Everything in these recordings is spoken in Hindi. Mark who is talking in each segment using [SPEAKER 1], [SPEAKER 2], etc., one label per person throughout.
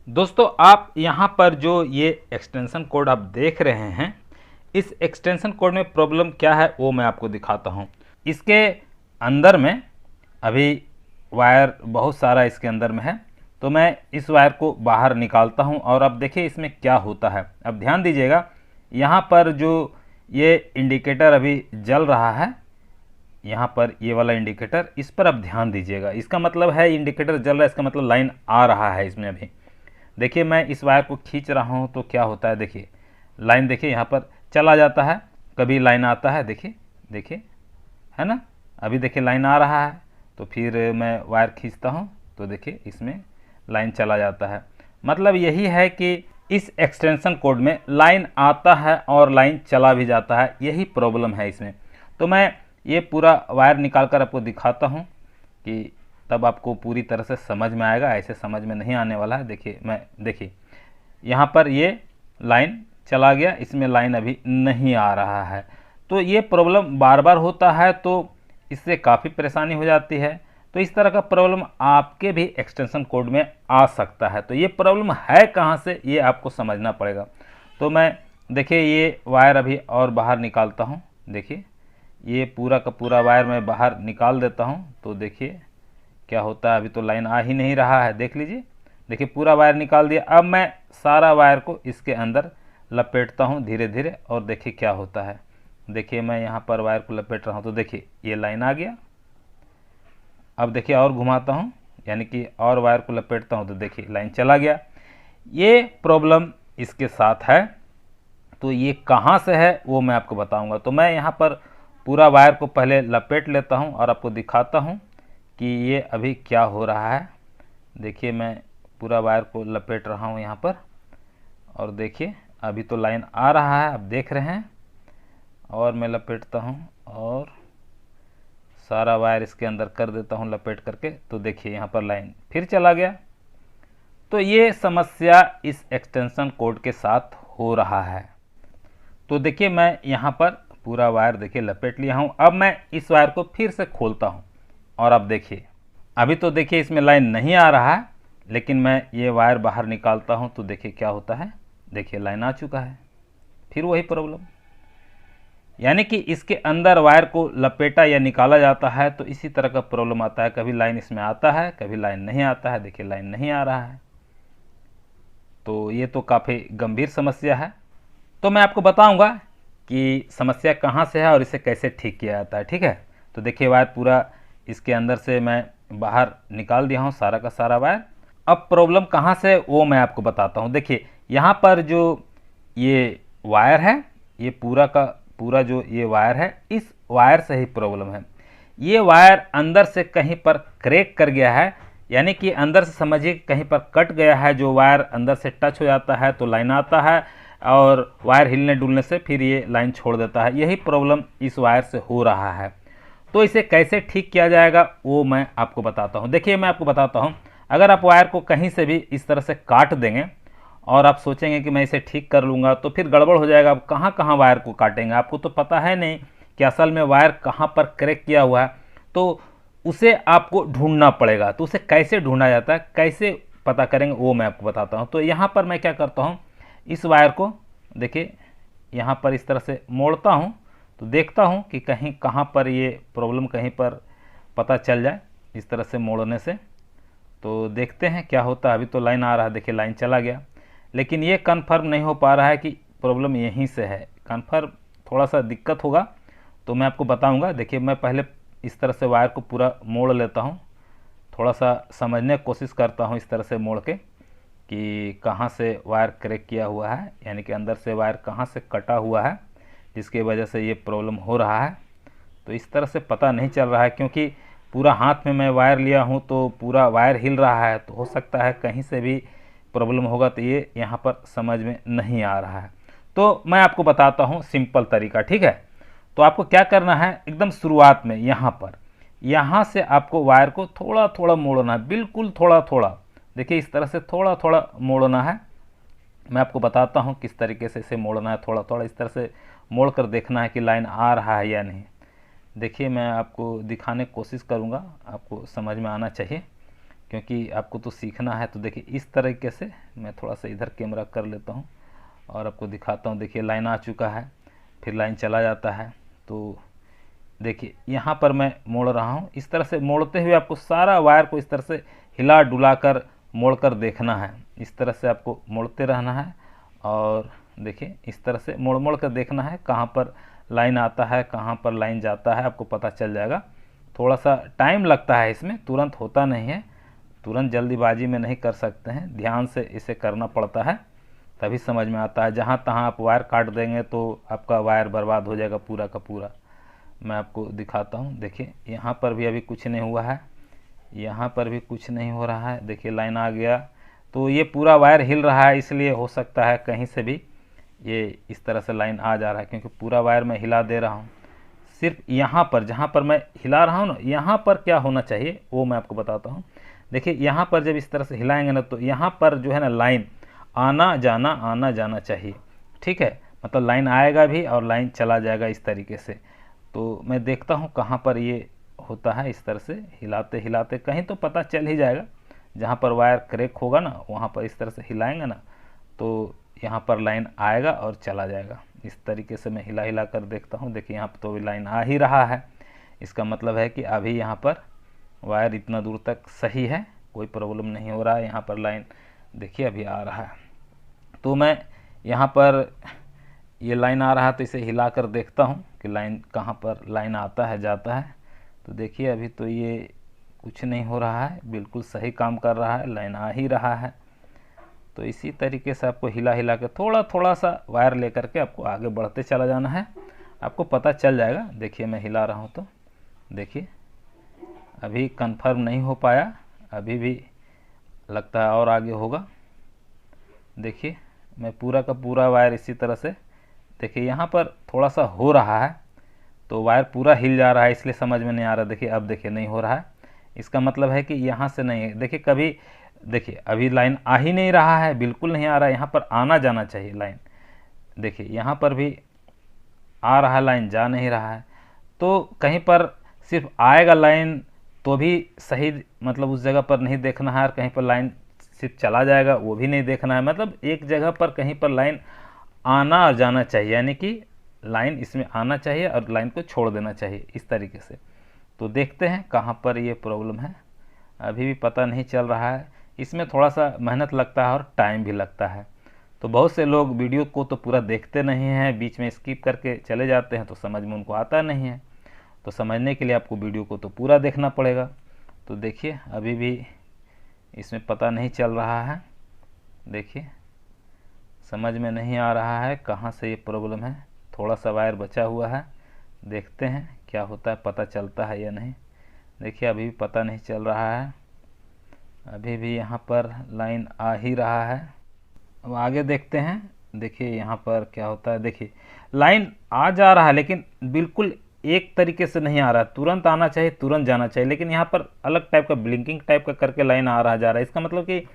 [SPEAKER 1] दोस्तों आप यहाँ पर जो ये एक्सटेंशन कोड आप देख रहे हैं, इस एक्सटेंशन कोड में प्रॉब्लम क्या है वो मैं आपको दिखाता हूँ। इसके अंदर में अभी वायर बहुत सारा इसके अंदर में है, तो मैं इस वायर को बाहर निकालता हूँ और अब देखिए इसमें क्या होता है। अब ध्यान दीजिएगा, यहाँ पर जो ये इंडिकेटर अभी जल रहा है, यहाँ पर ये वाला इंडिकेटर, इस पर अब ध्यान दीजिएगा। इसका मतलब है इंडिकेटर जल रहा है, इसका मतलब लाइन आ रहा है इसमें। अभी देखिए मैं इस वायर को खींच रहा हूँ तो क्या होता है, देखिए लाइन देखिए यहाँ पर चला जाता है, कभी लाइन आता है, देखिए देखिए, है ना। अभी देखिए लाइन आ रहा है, तो फिर मैं वायर खींचता हूँ तो देखिए इसमें लाइन चला जाता है। मतलब यही है कि इस एक्सटेंशन कोड में लाइन आता है और लाइन चला भी जाता है, यही प्रॉब्लम है इसमें। तो मैं ये पूरा वायर निकाल कर आपको दिखाता हूँ कि तब आपको पूरी तरह से समझ में आएगा, ऐसे समझ में नहीं आने वाला है। देखिए यहाँ पर ये लाइन चला गया, इसमें लाइन अभी नहीं आ रहा है। तो ये प्रॉब्लम बार बार होता है, तो इससे काफ़ी परेशानी हो जाती है। तो इस तरह का प्रॉब्लम आपके भी एक्सटेंशन कोड में आ सकता है। तो ये प्रॉब्लम है कहाँ से, ये आपको समझना पड़ेगा। तो मैं देखिए ये वायर अभी और बाहर निकालता हूँ। देखिए ये पूरा का पूरा वायर मैं बाहर निकाल देता हूँ, तो देखिए क्या होता है। अभी तो लाइन आ ही नहीं रहा है, देख लीजिए। देखिए पूरा वायर निकाल दिया। अब मैं सारा वायर को इसके अंदर लपेटता हूँ धीरे धीरे, और देखिए क्या होता है। देखिए मैं यहाँ पर वायर को लपेट रहा हूँ तो देखिए ये लाइन आ गया। अब देखिए और घुमाता हूँ, यानी कि और वायर को लपेटता हूँ तो देखिए लाइन चला गया। ये प्रॉब्लम इसके साथ है। तो ये कहाँ से है वो मैं आपको बताऊँगा। तो मैं यहाँ पर पूरा वायर को पहले लपेट लेता हूँ और आपको दिखाता हूँ कि ये अभी क्या हो रहा है। देखिए मैं पूरा वायर को लपेट रहा हूँ यहाँ पर, और देखिए अभी तो लाइन आ रहा है, आप देख रहे हैं। और मैं लपेटता हूँ और सारा वायर इसके अंदर कर देता हूँ लपेट करके, तो देखिए यहाँ पर लाइन फिर चला गया। तो ये समस्या इस एक्सटेंशन कोड के साथ हो रहा है। तो देखिए मैं यहाँ पर पूरा वायर देखिए लपेट लिया हूँ। अब मैं इस वायर को फिर से खोलता हूँ, और अब देखिए अभी तो देखिए इसमें लाइन नहीं आ रहा है, लेकिन मैं ये वायर बाहर निकालता हूँ तो देखिए क्या होता है। देखिए लाइन आ चुका है, फिर वही प्रॉब्लम। यानी कि इसके अंदर वायर को लपेटा या निकाला जाता है तो इसी तरह का प्रॉब्लम आता है। कभी लाइन इसमें आता है, कभी लाइन नहीं आता है। देखिए लाइन नहीं आ रहा है, तो ये तो काफ़ी गंभीर समस्या है। तो मैं आपको बताऊंगा कि समस्या कहाँ से है और इसे कैसे ठीक किया जाता है, ठीक है। तो देखिए वायर पूरा इसके अंदर से मैं बाहर निकाल दिया हूँ, सारा का सारा वायर। अब प्रॉब्लम कहाँ से वो मैं आपको बताता हूँ। देखिए यहाँ पर जो ये वायर है, ये पूरा का पूरा जो ये वायर है, इस वायर से ही प्रॉब्लम है। ये वायर अंदर से कहीं पर क्रैक कर गया है, यानी कि अंदर से समझिए कहीं पर कट गया है। जो वायर अंदर से टच हो जाता है तो लाइन आता है, और वायर हिलने डुलने से फिर ये लाइन छोड़ देता है। यही प्रॉब्लम इस वायर से हो रहा है। तो इसे कैसे ठीक किया जाएगा वो मैं आपको बताता हूँ। देखिए मैं आपको बताता हूँ, अगर आप वायर को कहीं से भी इस तरह से काट देंगे और आप सोचेंगे कि मैं इसे ठीक कर लूँगा, तो फिर गड़बड़ हो जाएगा। आप कहाँ कहाँ वायर को काटेंगे, आपको तो पता है नहीं कि असल में वायर कहाँ पर क्रैक किया हुआ है। तो उसे आपको ढूंढना पड़ेगा। तो उसे कैसे ढूंढा जाता है, कैसे पता करेंगे, वो मैं आपको बताता हूँ। तो यहाँ पर मैं क्या करता हूँ, इस वायर को देखिए यहाँ पर इस तरह से मोड़ता हूँ, तो देखता हूँ कि कहीं कहाँ पर ये प्रॉब्लम कहीं पर पता चल जाए इस तरह से मोड़ने से। तो देखते हैं क्या होता है। अभी तो लाइन आ रहा है, देखिए लाइन चला गया, लेकिन ये कन्फर्म नहीं हो पा रहा है कि प्रॉब्लम यहीं से है। कन्फर्म थोड़ा सा दिक्कत होगा तो मैं आपको बताऊंगा। देखिए मैं पहले इस तरह से वायर को पूरा मोड़ लेता हूँ, थोड़ा सा समझने की कोशिश करता हूँ इस तरह से मोड़ के कि कहाँ से वायर क्रैक किया हुआ है, यानी कि अंदर से वायर कहाँ से कटा हुआ है जिसकी वजह से ये प्रॉब्लम हो रहा है। तो इस तरह से पता नहीं चल रहा है, क्योंकि पूरा हाथ में मैं वायर लिया हूँ तो पूरा वायर हिल रहा है, तो हो सकता है कहीं से भी प्रॉब्लम होगा। तो ये यहाँ पर समझ में नहीं आ रहा है। तो मैं आपको बताता हूँ सिंपल तरीका, ठीक है। तो आपको क्या करना है, एकदम शुरुआत में यहाँ से आपको वायर को थोड़ा थोड़ा मोड़ना है, बिल्कुल थोड़ा थोड़ा। देखिए इस तरह से थोड़ा थोड़ा मोड़ना है। मैं आपको बताता हूँ किस तरीके से इसे मोड़ना है। थोड़ा थोड़ा इस तरह से मोड़ कर देखना है कि लाइन आ रहा है या नहीं। देखिए मैं आपको दिखाने की कोशिश करूँगा, आपको समझ में आना चाहिए क्योंकि आपको तो सीखना है। तो देखिए इस तरीके से मैं थोड़ा सा इधर कैमरा कर लेता हूँ और आपको दिखाता हूँ। देखिए लाइन आ चुका है, फिर लाइन चला जाता है। तो देखिए यहाँ पर मैं मोड़ रहा हूँ, इस तरह से मोड़ते हुए आपको सारा वायर को इस तरह से हिला डुला कर मोड़ कर देखना है। इस तरह से आपको मोड़ते रहना है और देखिए इस तरह से मोड़ मोड़ कर देखना है कहाँ पर लाइन आता है, कहाँ पर लाइन जाता है, आपको पता चल जाएगा। थोड़ा सा टाइम लगता है इसमें, तुरंत होता नहीं है, तुरंत जल्दीबाजी में नहीं कर सकते हैं, ध्यान से इसे करना पड़ता है, तभी समझ में आता है। जहाँ तहाँ आप वायर काट देंगे तो आपका वायर बर्बाद हो जाएगा पूरा का पूरा। मैं आपको दिखाता हूँ। देखिए यहाँ पर भी अभी कुछ नहीं हुआ है, यहाँ पर भी कुछ नहीं हो रहा है। देखिए लाइन आ गया, तो ये पूरा वायर हिल रहा है, इसलिए हो सकता है कहीं से भी ये इस तरह से लाइन आ जा रहा है, क्योंकि पूरा वायर मैं हिला दे रहा हूँ। सिर्फ यहाँ पर जहाँ पर मैं हिला रहा हूँ ना, यहाँ पर क्या होना चाहिए वो मैं आपको बताता हूँ। देखिए यहाँ पर जब इस तरह से हिलाएंगे ना, तो यहाँ पर जो है ना लाइन आना जाना चाहिए, ठीक है। मतलब लाइन आएगा भी और लाइन चला जाएगा इस तरीके से। तो मैं देखता हूँ कहाँ पर ये होता है। इस तरह से हिलाते हिलाते कहीं तो पता चल ही जाएगा, जहाँ पर वायर क्रैक होगा ना वहाँ पर इस तरह से हिलाएंगे ना, तो यहाँ पर लाइन आएगा और चला जाएगा। इस तरीके से मैं हिला हिला कर देखता हूँ। देखिए यहाँ पर तो भी लाइन आ ही रहा है, इसका मतलब है कि अभी यहाँ पर वायर इतना दूर तक सही है, कोई प्रॉब्लम नहीं हो रहा है। यहाँ पर लाइन देखिए अभी आ रहा है। तो मैं यहाँ पर ये लाइन आ रहा है तो इसे हिला कर देखता हूँ कि लाइन कहाँ पर लाइन आता है जाता है। तो देखिए अभी तो ये कुछ नहीं हो रहा है, बिल्कुल सही काम कर रहा है, लाइन आ ही रहा है। तो इसी तरीके से आपको हिला हिला के थोड़ा थोड़ा सा वायर लेकर के आपको आगे बढ़ते चला जाना है, आपको पता चल जाएगा। देखिए मैं हिला रहा हूँ तो देखिए अभी कंफर्म नहीं हो पाया, अभी भी लगता है और आगे होगा। देखिए मैं पूरा का पूरा वायर इसी तरह से, देखिए यहाँ पर थोड़ा सा हो रहा है तो वायर पूरा हिल जा रहा है, इसलिए समझ में नहीं आ रहा। देखिए अब देखिए नहीं हो रहा है, इसका मतलब है कि यहाँ से नहीं है। देखिए कभी देखिए अभी लाइन आ ही नहीं रहा है, बिल्कुल नहीं आ रहा है, यहाँ पर आना जाना चाहिए लाइन। देखिए यहाँ पर भी आ रहा है, लाइन जा नहीं रहा है। तो कहीं पर सिर्फ आएगा लाइन तो भी सही, मतलब उस जगह पर नहीं देखना है, और कहीं पर लाइन सिर्फ चला जाएगा वो भी नहीं देखना है। मतलब एक जगह पर कहीं पर लाइन आना और जाना चाहिए, यानी कि लाइन इसमें आना चाहिए और लाइन को छोड़ देना चाहिए इस तरीके से। तो देखते हैं कहाँ पर ये प्रॉब्लम है, अभी भी पता नहीं चल रहा है। इसमें थोड़ा सा मेहनत लगता है और टाइम भी लगता है। तो बहुत से लोग वीडियो को तो पूरा देखते नहीं हैं, बीच में स्किप करके चले जाते हैं, तो समझ में उनको आता नहीं है। तो समझने के लिए आपको वीडियो को तो पूरा देखना पड़ेगा। तो देखिए अभी भी इसमें पता नहीं चल रहा है, देखिए समझ में नहीं आ रहा है कहाँ से ये प्रॉब्लम है। थोड़ा सा वायर बचा हुआ है, देखते हैं क्या होता है, पता चलता है या नहीं। देखिए अभी भी पता नहीं चल रहा है, अभी भी यहाँ पर लाइन आ ही रहा है। अब आगे देखते हैं, देखिए यहाँ पर क्या होता है। देखिए लाइन आ जा रहा है लेकिन बिल्कुल एक तरीके से नहीं आ रहा है, तुरंत आना चाहिए तुरंत जाना चाहिए, लेकिन यहाँ पर अलग टाइप का ब्लिंकिंग टाइप का करके लाइन आ रहा जा रहा है। इसका मतलब कि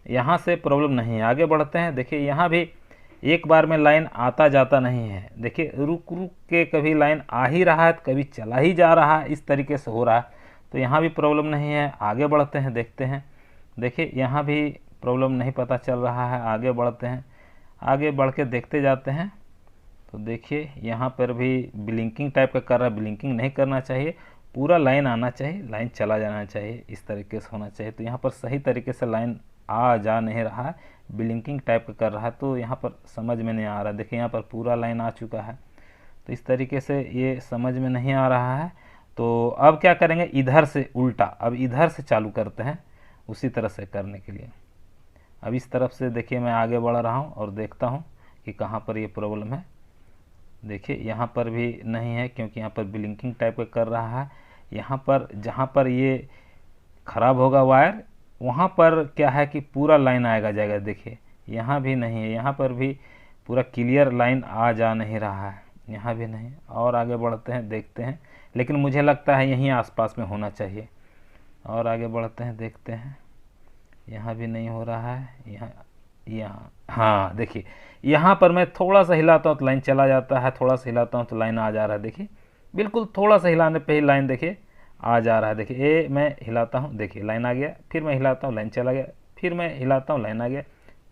[SPEAKER 1] यहाँ से प्रॉब्लम नहीं है। आगे बढ़ते हैं। देखिए यहाँ भी एक बार में लाइन आता जाता नहीं है, देखिए रुक रुक के कभी लाइन आ ही रहा है, कभी चला ही जा रहा है, इस तरीके से हो रहा है। तो यहाँ भी प्रॉब्लम नहीं है। आगे बढ़ते हैं, देखते हैं। देखिए यहाँ भी प्रॉब्लम नहीं पता चल रहा है, आगे बढ़ते हैं, आगे बढ़ के देखते जाते हैं। तो देखिए यहाँ पर भी ब्लिंकिंग टाइप का कर रहा है, ब्लिंकिंग नहीं करना चाहिए, पूरा लाइन आना चाहिए, लाइन चला जाना चाहिए, इस तरीके से होना चाहिए। तो यहाँ पर सही तरीके से लाइन आ जा नहीं रहा है, ब्लिंकिंग टाइप का कर रहा है, तो यहाँ पर समझ में नहीं आ रहा। देखिए यहाँ पर पूरा लाइन आ चुका है, तो इस तरीके से ये समझ में नहीं आ रहा है। तो अब क्या करेंगे, इधर से उल्टा, अब इधर से चालू करते हैं उसी तरह से करने के लिए। अब इस तरफ से देखिए मैं आगे बढ़ रहा हूँ और देखता हूँ कि कहाँ पर ये प्रॉब्लम है। देखिए यहाँ पर भी नहीं है, क्योंकि यहाँ पर ब्लिंकिंग टाइप का कर रहा है। यहाँ पर जहाँ पर ये ख़राब होगा वायर, वहाँ पर क्या है कि पूरा लाइन आएगा जाएगा। देखिए यहाँ भी नहीं है, यहाँ पर भी पूरा क्लियर लाइन आ जा नहीं रहा है, यहाँ भी नहीं। और आगे बढ़ते हैं, देखते हैं, लेकिन मुझे लगता है यहीं आसपास में होना चाहिए। और आगे बढ़ते हैं, देखते हैं, यहाँ भी नहीं हो रहा है। यहाँ हाँ देखिए यहाँ पर मैं थोड़ा सा हिलाता हूँ तो लाइन चला जाता है, थोड़ा सा हिलाता हूँ तो लाइन आ जा रहा है। देखिए बिल्कुल थोड़ा सा हिलाने पे ही लाइन देखिए आ जा रहा है। देखिए ये मैं हिलाता हूँ, देखिए लाइन आ गया, फिर मैं हिलाता हूँ लाइन चला गया, फिर मैं हिलाता हूँ लाइन आ गया,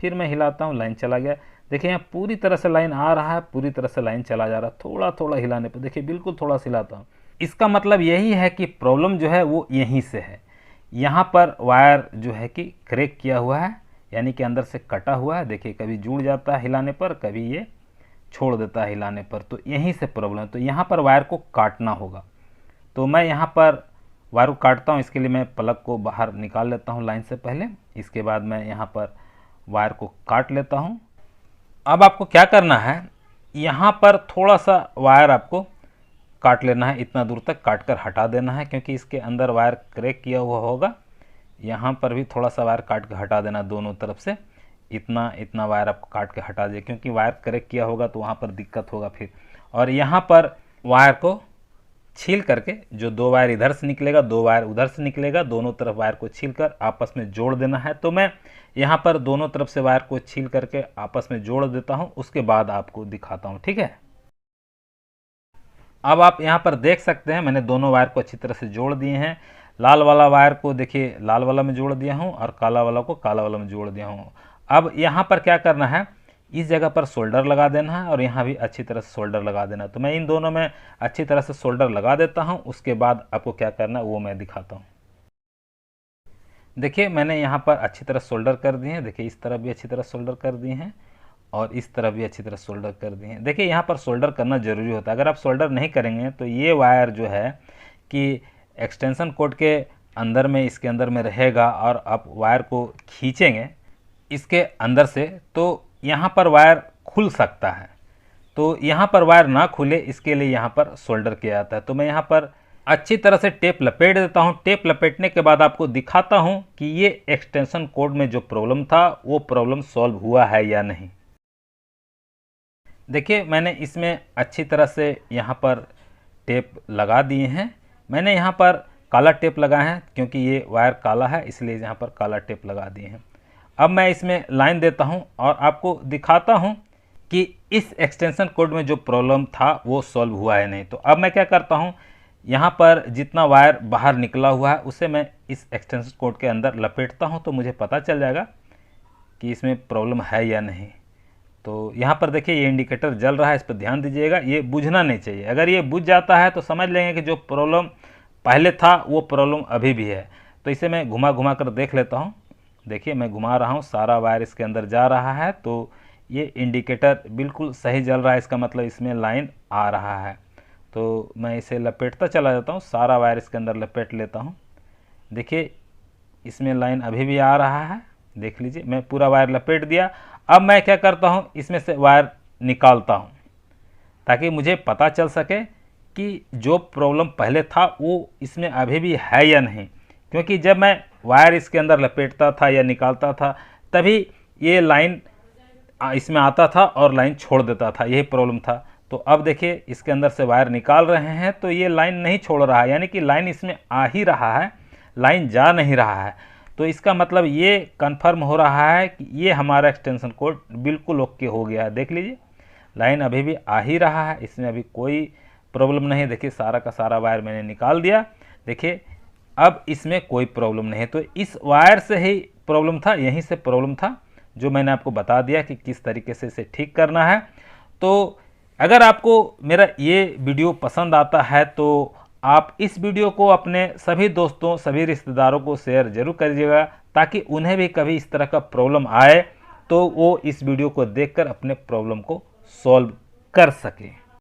[SPEAKER 1] फिर मैं हिलाता हूँ लाइन चला गया। देखिए यहाँ पूरी तरह से लाइन आ रहा है, पूरी तरह से लाइन चला जा रहा है। थोड़ा थोड़ा हिलाने पर देखिए बिल्कुल थोड़ा सा हिलाता हूँ। इसका मतलब यही है कि प्रॉब्लम जो है वो यहीं से है। यहाँ पर वायर जो है कि क्रैक किया हुआ है, यानी कि अंदर से कटा हुआ है। देखिए कभी जुड़ जाता है हिलाने पर, कभी ये छोड़ देता है हिलाने पर, तो यहीं से प्रॉब्लम है। तो यहाँ पर वायर को काटना होगा। तो मैं यहाँ पर वायर को काटता हूँ। इसके लिए मैं प्लग को बाहर निकाल लेता हूँ लाइन से पहले। इसके बाद मैं यहाँ पर वायर को काट लेता हूँ। अब आपको क्या करना है, यहाँ पर थोड़ा सा वायर आपको काट लेना है, इतना दूर तक काट कर हटा देना है, क्योंकि इसके अंदर वायर क्रैक किया हुआ होगा। यहाँ पर भी थोड़ा सा वायर काट के हटा देना दोनों तरफ से, इतना इतना वायर आपको काट के हटा दे, क्योंकि वायर क्रैक किया होगा तो वहाँ पर दिक्कत होगा फिर। और यहाँ पर वायर को छील करके, जो 2 वायर इधर से निकलेगा 2 वायर उधर से निकलेगा, दोनों तरफ वायर को छील कर आपस में जोड़ देना है। तो मैं यहाँ पर दोनों तरफ से वायर को छील करके आपस में जोड़ देता हूँ, उसके बाद आपको दिखाता हूँ, ठीक है। अब आप यहाँ पर देख सकते हैं मैंने दोनों वायर को अच्छी तरह से जोड़ दिए हैं। लाल वाला वायर को देखिए लाल वाला में जोड़ दिया हूँ, और काला वाला को काला वाला में जोड़ दिया हूँ। अब यहाँ पर क्या करना है, इस जगह पर सोल्डर लगा देना है, और यहाँ भी अच्छी तरह से सोल्डर लगा देना है। तो मैं इन दोनों में अच्छी तरह से सोल्डर लगा देता हूँ, उसके बाद आपको क्या करना है वो मैं दिखाता हूँ। देखिए मैंने यहाँ पर अच्छी तरह सोल्डर कर दिए हैं। देखिए इस तरफ भी अच्छी तरह सोल्डर कर दिए हैं, और इस तरफ भी अच्छी तरह सोल्डर कर दिए हैं। देखिए यहाँ पर सोल्डर करना ज़रूरी होता है। अगर आप सोल्डर नहीं करेंगे तो ये वायर जो है कि एक्सटेंशन कोड के अंदर में, इसके अंदर में रहेगा, और आप वायर को खींचेंगे इसके अंदर से तो यहाँ पर वायर खुल सकता है। तो यहाँ पर वायर ना खुले इसके लिए यहाँ पर सोल्डर किया जाता है। तो मैं यहाँ पर अच्छी तरह से टेप लपेट देता हूँ। टेप लपेटने के बाद आपको दिखाता हूँ कि ये एक्सटेंशन कोड में जो प्रॉब्लम था वो प्रॉब्लम सॉल्व हुआ है या नहीं। देखिए मैंने इसमें अच्छी तरह से यहाँ पर टेप लगा दिए हैं। मैंने यहाँ पर काला टेप लगाया है, क्योंकि ये वायर काला है इसलिए यहाँ पर काला टेप लगा दिए हैं। अब मैं इसमें लाइन देता हूँ और आपको दिखाता हूँ कि इस एक्सटेंशन कोड में जो प्रॉब्लम था वो सॉल्व हुआ है नहीं। तो अब मैं क्या करता हूँ, यहाँ पर जितना वायर बाहर निकला हुआ है उसे मैं इस एक्सटेंशन कोड के अंदर लपेटता हूँ, तो मुझे पता चल जाएगा कि इसमें प्रॉब्लम है या नहीं। तो यहाँ पर देखिए ये इंडिकेटर जल रहा है, इस पर ध्यान दीजिएगा, ये बुझना नहीं चाहिए। अगर ये बुझ जाता है तो समझ लेंगे कि जो प्रॉब्लम पहले था वो प्रॉब्लम अभी भी है। तो इसे मैं घुमा घुमा कर देख लेता हूँ। देखिए मैं घुमा रहा हूँ, सारा वायर इसके अंदर जा रहा है, तो ये इंडिकेटर बिल्कुल सही जल रहा है, इसका मतलब इसमें लाइन आ रहा है। तो मैं इसे लपेटता चला जाता हूँ, सारा वायर इसके अंदर लपेट लेता हूँ। देखिए इसमें लाइन अभी भी आ रहा है, देख लीजिए मैं पूरा वायर लपेट दिया। अब मैं क्या करता हूँ, इसमें से वायर निकालता हूँ ताकि मुझे पता चल सके कि जो प्रॉब्लम पहले था वो इसमें अभी भी है या नहीं। क्योंकि जब मैं वायर इसके अंदर लपेटता था या निकालता था तभी ये लाइन इसमें आता था और लाइन छोड़ देता था, यही प्रॉब्लम था। तो अब देखिए इसके अंदर से वायर निकाल रहे हैं तो ये लाइन नहीं छोड़ रहा है, यानी कि लाइन इसमें आ ही रहा है, लाइन जा नहीं रहा है। तो इसका मतलब ये कंफर्म हो रहा है कि ये हमारा एक्सटेंशन कोड बिल्कुल ओके हो गया है। देख लीजिए लाइन अभी भी आ ही रहा है, इसमें अभी कोई प्रॉब्लम नहीं है। देखिए सारा का सारा वायर मैंने निकाल दिया, देखिए अब इसमें कोई प्रॉब्लम नहीं है। तो इस वायर से ही प्रॉब्लम था, यहीं से प्रॉब्लम था, जो मैंने आपको बता दिया कि किस तरीके से इसे ठीक करना है। तो अगर आपको मेरा ये वीडियो पसंद आता है तो आप इस वीडियो को अपने सभी दोस्तों, सभी रिश्तेदारों को शेयर जरूर करिएगा, ताकि उन्हें भी कभी इस तरह का प्रॉब्लम आए तो वो इस वीडियो को देखकर अपने प्रॉब्लम को सॉल्व कर सकें।